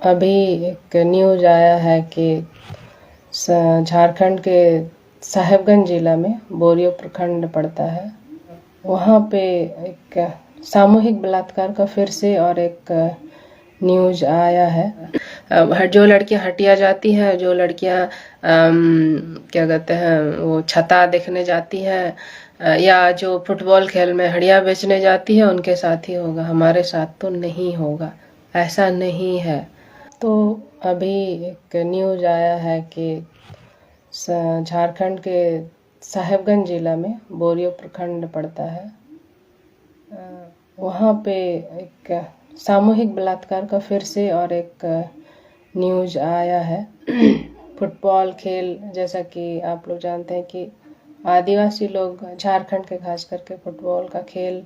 अभी एक न्यूज़ आया है कि झारखंड के साहेबगंज जिला में बोरियो प्रखंड पड़ता है, वहाँ पे एक सामूहिक बलात्कार का फिर से और एक न्यूज़ आया है। जो लड़कियां हटिया जाती हैं, जो लड़कियां क्या कहते हैं वो छता देखने जाती हैं या जो फुटबॉल खेल में हड़िया बेचने जाती है, उनके साथ ही होगा, हमारे साथ तो नहीं होगा, ऐसा नहीं है। तो अभी एक न्यूज़ आया है कि झारखंड के साहेबगंज जिला में बोरियो प्रखंड पड़ता है, वहाँ पे एक सामूहिक बलात्कार का फिर से और एक न्यूज़ आया है। फुटबॉल खेल, जैसा कि आप लोग जानते हैं कि आदिवासी लोग झारखंड के खास करके फुटबॉल का खेल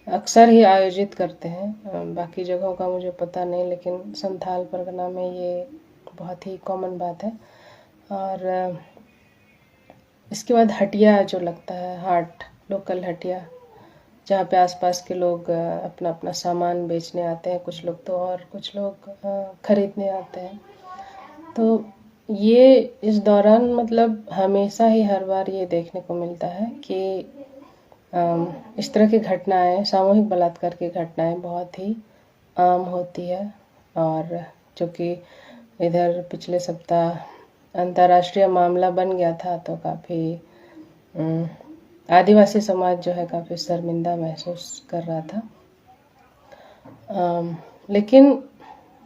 अक्सर ही आयोजित करते हैं। बाकी जगहों का मुझे पता नहीं, लेकिन संथाल परगना में ये बहुत ही कॉमन बात है। और इसके बाद हटिया जो लगता है, हाट, लोकल हटिया, जहाँ पे आसपास के लोग अपना अपना सामान बेचने आते हैं, कुछ लोग तो और कुछ लोग खरीदने आते हैं। तो ये इस दौरान मतलब हमेशा ही हर बार ये देखने को मिलता है कि इस तरह की घटनाएं, सामूहिक बलात्कार की घटनाएं बहुत ही आम होती है। और जो कि इधर पिछले सप्ताह अंतर्राष्ट्रीय मामला बन गया था, तो काफ़ी आदिवासी समाज जो है काफ़ी शर्मिंदा महसूस कर रहा था। लेकिन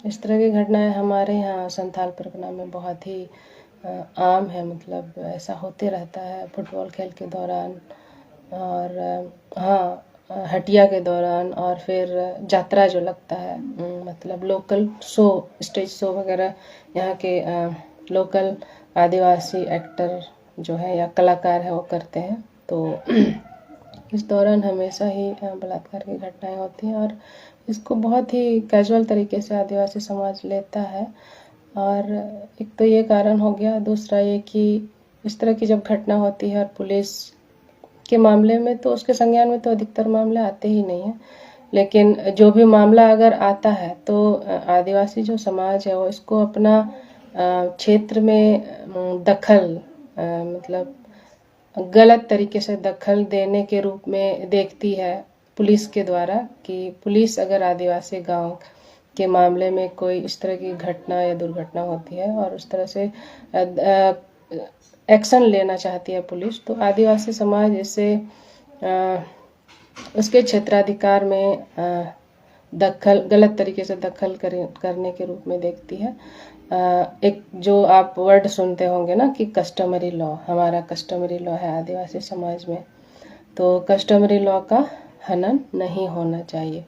इस तरह की घटनाएं हमारे यहाँ संथाल परगना में बहुत ही आम है, मतलब ऐसा होते रहता है फुटबॉल खेल के दौरान, और हाँ, हटिया के दौरान, और फिर जात्रा जो लगता है, मतलब लोकल शो, स्टेज शो वगैरह यहाँ के लोकल आदिवासी एक्टर जो है या कलाकार है वो करते हैं। तो इस दौरान हमेशा ही बलात्कार की घटनाएं होती हैं, और इसको बहुत ही कैजुअल तरीके से आदिवासी समाज लेता है। और एक तो ये कारण हो गया, दूसरा ये कि इस तरह की जब घटना होती है और पुलिस के मामले में, तो उसके संज्ञान में तो अधिकतर मामले आते ही नहीं हैं, लेकिन जो भी मामला अगर आता है तो आदिवासी जो समाज है वो इसको अपना क्षेत्र में दखल, मतलब गलत तरीके से दखल देने के रूप में देखती है पुलिस के द्वारा, कि पुलिस अगर आदिवासी गांव के मामले में कोई इस तरह की घटना या दुर्घटना होती है और उस तरह से एक्शन लेना चाहती है पुलिस, तो आदिवासी समाज इसे उसके क्षेत्राधिकार में गलत तरीके से दखल करने के रूप में देखती है। एक जो आप वर्ड सुनते होंगे ना कि कस्टमरी लॉ, हमारा कस्टमरी लॉ है आदिवासी समाज में, तो कस्टमरी लॉ का हनन नहीं होना चाहिए।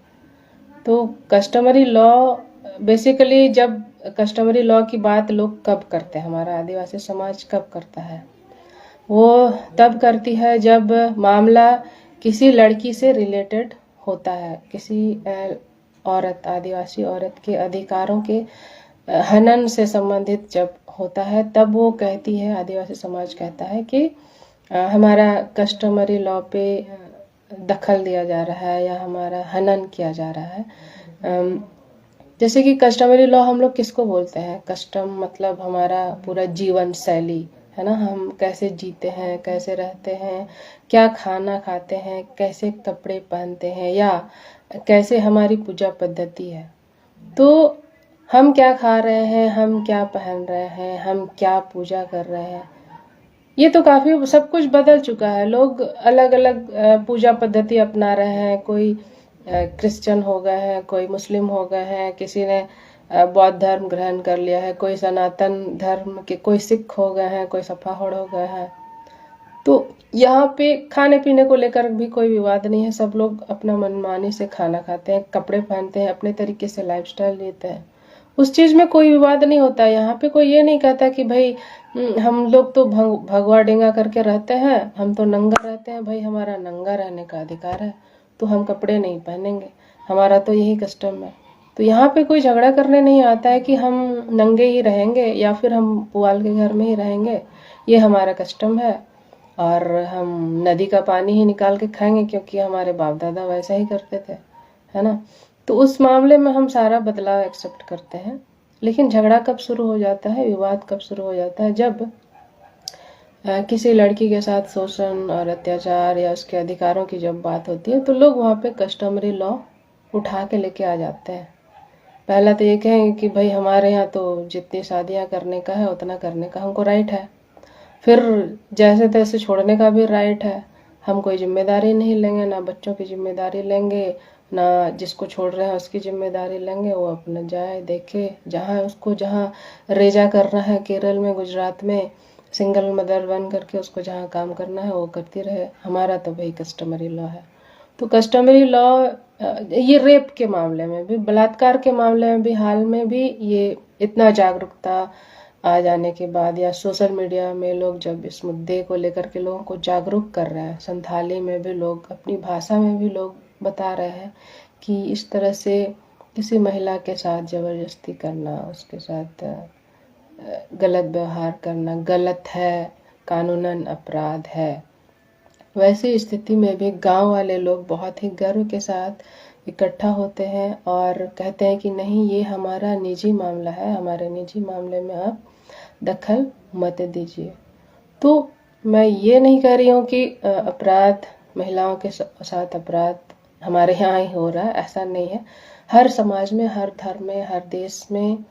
तो कस्टमरी लॉ बेसिकली, जब कस्टमरी लॉ की बात लोग कब करते हैं, हमारा आदिवासी समाज कब करता है, वो तब करती है जब मामला किसी लड़की से रिलेटेड होता है, किसी औरत, आदिवासी औरत के अधिकारों के हनन से संबंधित जब होता है, तब वो कहती है, आदिवासी समाज कहता है कि हमारा कस्टमरी लॉ पे दखल दिया जा रहा है या हमारा हनन किया जा रहा है। जैसे कि कस्टमरी लॉ हम लोग किसको बोलते हैं, कस्टम मतलब हमारा पूरा जीवन शैली है ना, हम कैसे जीते हैं, कैसे रहते हैं, क्या खाना खाते हैं, कैसे कपड़े पहनते हैं, या कैसे हमारी पूजा पद्धति है। तो हम क्या खा रहे हैं, हम क्या पहन रहे हैं, हम क्या पूजा कर रहे हैं, ये तो काफी सब कुछ बदल चुका है। लोग अलग अलग पूजा पद्धति अपना रहे हैं, कोई क्रिश्चियन हो गए हैं, कोई मुस्लिम हो गए हैं, किसी ने बौद्ध धर्म ग्रहण कर लिया है, कोई सनातन धर्म के, कोई सिख हो गए हैं, कोई सफाहोड़ हो गए हैं। तो यहाँ पे खाने पीने को लेकर भी कोई विवाद नहीं है, सब लोग अपना मनमानी से खाना खाते हैं, कपड़े पहनते हैं, अपने तरीके से लाइफस्टाइल जीते हैं, उस चीज में कोई विवाद नहीं होता। यहाँ पे कोई ये नहीं कहता कि भाई हम लोग तो भगवा डेंगा करके रहते हैं, हम तो नंगा रहते हैं, भाई हमारा नंगा रहने का अधिकार है, तो हम कपड़े नहीं पहनेंगे, हमारा तो यही कस्टम है। तो यहाँ पे कोई झगड़ा करने नहीं आता है कि हम नंगे ही रहेंगे या फिर हम पुआल के घर में ही रहेंगे, ये हमारा कस्टम है, और हम नदी का पानी ही निकाल के खाएंगे क्योंकि हमारे बाप दादा वैसा ही करते थे, है ना। तो उस मामले में हम सारा बदलाव एक्सेप्ट करते हैं। लेकिन झगड़ा कब शुरू हो जाता है, विवाद कब शुरू हो जाता है, जब किसी लड़की के साथ शोषण और अत्याचार या उसके अधिकारों की जब बात होती है तो लोग वहाँ पे कस्टमरी लॉ उठा के लेके आ जाते हैं। पहला तो ये कहेंगे कि भाई हमारे यहाँ तो जितनी शादियाँ करने का है उतना करने का हमको राइट है, फिर जैसे तैसे छोड़ने का भी राइट है, हम कोई जिम्मेदारी नहीं लेंगे, ना बच्चों की जिम्मेदारी लेंगे, ना जिसको छोड़ रहे हैं उसकी जिम्मेदारी लेंगे, वो अपना जाए देखे जहाँ उसको जहाँ रेजा करना है, केरल में गुजरात में सिंगल मदर बन करके उसको जहाँ काम करना है वो करती रहे, हमारा तो भाई कस्टमरी लॉ है। तो कस्टमरी लॉ ये रेप के मामले में भी, बलात्कार के मामले में भी हाल में भी ये इतना जागरूकता आ जाने के बाद या सोशल मीडिया में लोग जब इस मुद्दे को लेकर के लोगों को जागरूक कर रहे हैं, संथाली में भी लोग अपनी भाषा में भी लोग बता रहे हैं कि इस तरह से किसी महिला के साथ ज़बरदस्ती करना, उसके साथ गलत व्यवहार करना गलत है, कानूनन अपराध है। वैसी स्थिति में भी गांव वाले लोग बहुत ही गर्व के साथ इकट्ठा होते हैं और कहते हैं कि नहीं, ये हमारा निजी मामला है, हमारे निजी मामले में आप दखल मत दीजिए। तो मैं ये नहीं कह रही हूँ कि अपराध, महिलाओं के साथ अपराध हमारे यहाँ ही हो रहा है, ऐसा नहीं है। हर समाज में, हर धर्म में, हर देश में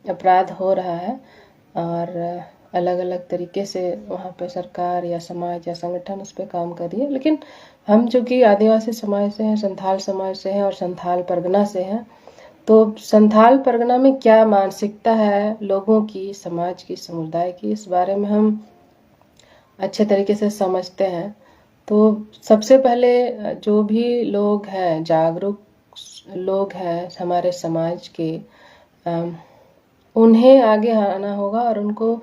अपराध हो रहा है और अलग अलग तरीके से वहाँ पे सरकार या समाज या संगठन उस पर काम कर रही है। लेकिन हम जो कि आदिवासी समाज से हैं, संथाल समाज से हैं और संथाल परगना से हैं, तो संथाल परगना में क्या मानसिकता है लोगों की, समाज की, समुदाय की, इस बारे में हम अच्छे तरीके से समझते हैं। तो सबसे पहले जो भी लोग हैं, जागरूक लोग हैं हमारे समाज के, उन्हें आगे आना होगा और उनको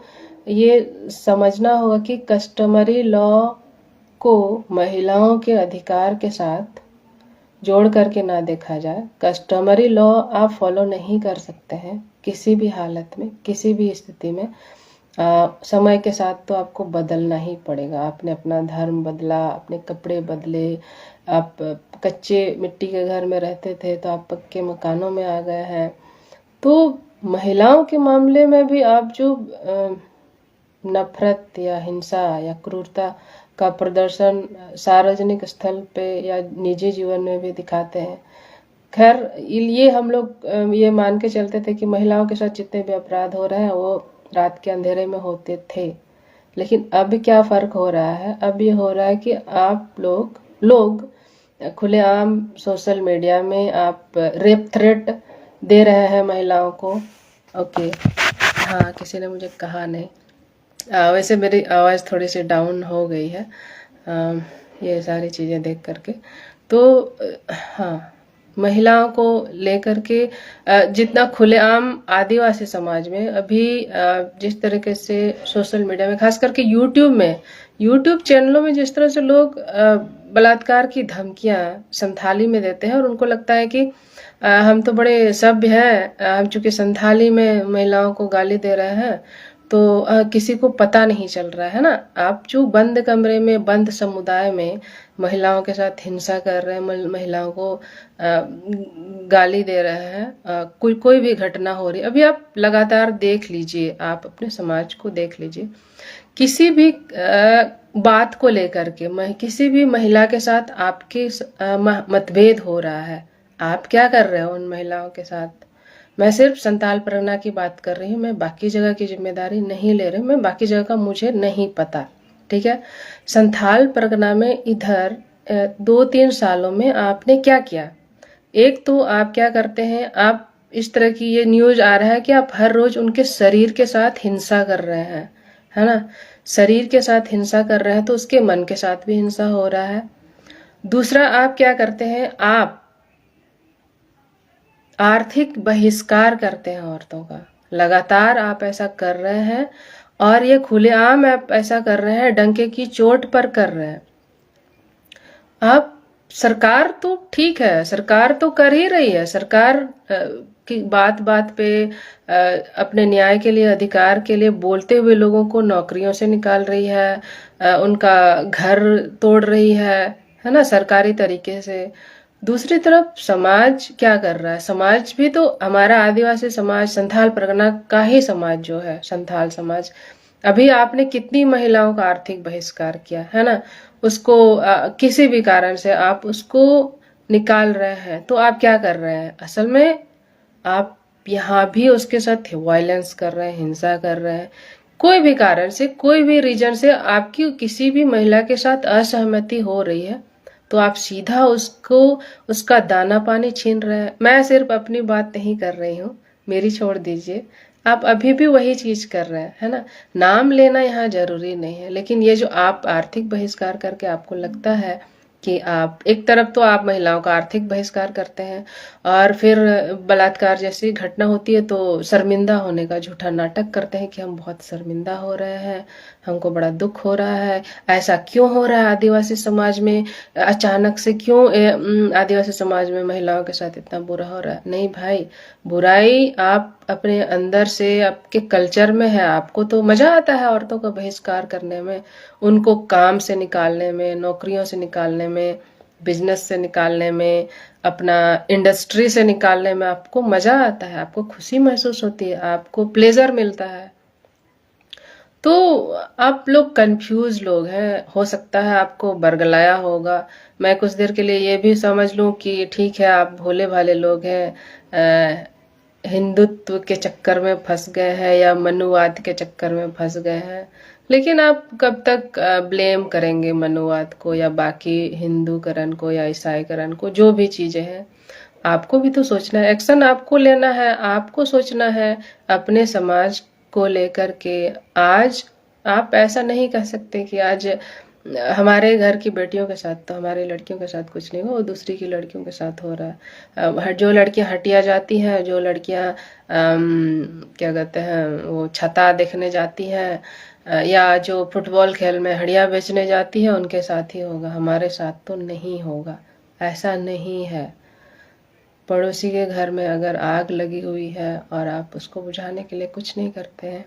ये समझना होगा कि कस्टमरी लॉ को महिलाओं के अधिकार के साथ जोड़ करके ना देखा जाए। कस्टमरी लॉ आप फॉलो नहीं कर सकते हैं किसी भी हालत में, किसी भी स्थिति में। समय के साथ तो आपको बदलना ही पड़ेगा। आपने अपना धर्म बदला, अपने कपड़े बदले, आप कच्चे मिट्टी के घर में रहते थे तो आप पक्के मकानों में आ गए हैं। तो महिलाओं के मामले में भी आप जो नफरत या हिंसा या क्रूरता का प्रदर्शन सार्वजनिक स्थल पे या निजी जीवन में भी दिखाते हैं। खैर, ये हम लोग ये मान के चलते थे कि महिलाओं के साथ जितने भी अपराध हो रहे हैं वो रात के अंधेरे में होते थे। लेकिन अब क्या फर्क हो रहा है? अब ये हो रहा है कि आप लोग खुलेआम सोशल मीडिया में आप रेप थ्रेट दे रहे हैं महिलाओं को। ओके, हाँ, किसी ने मुझे कहा नहीं। वैसे मेरी आवाज़ थोड़ी सी डाउन हो गई है ये सारी चीज़ें देख करके। तो हाँ, महिलाओं को लेकर के जितना खुलेआम आदिवासी समाज में अभी जिस तरीके से सोशल मीडिया में, खास करके यूट्यूब चैनलों में जिस तरह से लोग बलात्कार की धमकियां संथाली में देते हैं और उनको लगता है कि हम तो बड़े सभ्य हैं, हम चूंकि संथाली में महिलाओं को गाली दे रहे हैं तो किसी को पता नहीं चल रहा है ना। आप जो बंद कमरे में, बंद समुदाय में महिलाओं के साथ हिंसा कर रहे हैं, महिलाओं को गाली दे रहे हैं, कोई भी घटना हो रही है, अभी आप लगातार देख लीजिए, आप अपने समाज को देख लीजिए, किसी भी बात को लेकर के किसी भी महिला के साथ आपके मतभेद हो रहा है, आप क्या कर रहे हो उन महिलाओं के साथ? मैं सिर्फ संथाल परगना की बात कर रही हूँ, मैं बाकी जगह की जिम्मेदारी नहीं ले रही हूँ, मैं बाकी जगह का मुझे नहीं पता, ठीक है। संथाल परगना में इधर 2-3 सालों में आपने क्या किया? एक तो आप क्या करते हैं, आप इस तरह की ये न्यूज आ रहा है कि आप हर रोज उनके शरीर के साथ हिंसा कर रहे हैं, है ना। शरीर के साथ हिंसा कर रहे हैं तो उसके मन के साथ भी हिंसा हो रहा है। दूसरा, आप क्या करते हैं, आप आर्थिक बहिष्कार करते हैं औरतों का। लगातार आप ऐसा कर रहे हैं और ये खुलेआम आप ऐसा कर रहे हैं, डंके की चोट पर कर रहे हैं। आप सरकार तो ठीक है, सरकार तो कर ही रही है, सरकार की बात पे अपने न्याय के लिए, अधिकार के लिए बोलते हुए लोगों को नौकरियों से निकाल रही है, उनका घर तोड़ रही है ना, सरकारी तरीके से। दूसरी तरफ समाज क्या कर रहा है, समाज भी तो हमारा आदिवासी समाज, संथाल परगना का ही समाज जो है, संथाल समाज, अभी आपने कितनी महिलाओं का आर्थिक बहिष्कार किया है ना, उसको किसी भी कारण से आप उसको निकाल रहे हैं, तो आप क्या कर रहे हैं असल में, आप यहाँ भी उसके साथ वायलेंस कर रहे हैं, हिंसा कर रहे हैं। कोई भी कारण से, कोई भी रीजन से आपकी किसी भी महिला के साथ असहमति हो रही है, तो आप सीधा उसको, उसका दाना पानी छीन रहे हैं। मैं सिर्फ अपनी बात नहीं कर रही हूँ, मेरी छोड़ दीजिए, आप अभी भी वही चीज कर रहे हैं, है ना। नाम लेना यहाँ जरूरी नहीं है, लेकिन ये जो आप आर्थिक बहिष्कार करके आपको लगता है कि आप एक तरफ तो आप महिलाओं का आर्थिक बहिष्कार करते हैं, और फिर बलात्कार जैसी घटना होती है तो शर्मिंदा होने का झूठा नाटक करते हैं कि हम बहुत शर्मिंदा हो रहे हैं, हमको बड़ा दुख हो रहा है, ऐसा क्यों हो रहा है आदिवासी समाज में, अचानक से क्यों आदिवासी समाज में महिलाओं के साथ इतना बुरा हो रहा है। नहीं भाई, बुराई आप अपने अंदर से, आपके कल्चर में है, आपको तो मजा आता है औरतों का बहिष्कार करने में, उनको काम से निकालने में, नौकरियों से निकालने में, बिजनेस से निकालने में, अपना इंडस्ट्री से निकालने में आपको मजा आता है, आपको खुशी महसूस होती है, आपको प्लेजर मिलता है। तो आप लोग कंफ्यूज लोग हैं, हो सकता है आपको बरगलाया होगा। मैं कुछ देर के लिए ये भी समझ लूं कि ठीक है, आप भोले भाले लोग हैं, हिंदुत्व के चक्कर में फंस गए हैं या मनुवाद के चक्कर में फंस गए हैं। लेकिन आप कब तक ब्लेम करेंगे मनुवाद को या बाकी हिंदूकरण को या ईसाईकरण को, जो भी चीजें हैं। आपको भी तो सोचना है, एक्शन आपको लेना है, आपको सोचना है अपने समाज को लेकर के। आज आप ऐसा नहीं कह सकते कि आज हमारे घर की बेटियों के साथ, तो हमारी लड़कियों के साथ कुछ नहीं हो, दूसरी की लड़कियों के साथ हो रहा है। जो लड़कियां हटिया जाती हैं, जो लड़कियां क्या कहते हैं वो छता देखने जाती हैं, या जो फुटबॉल खेल में हड़िया बेचने जाती है, उनके साथ ही होगा, हमारे साथ तो नहीं होगा। ऐसा नहीं है। पड़ोसी के घर में अगर आग लगी हुई है और आप उसको बुझाने के लिए कुछ नहीं करते हैं,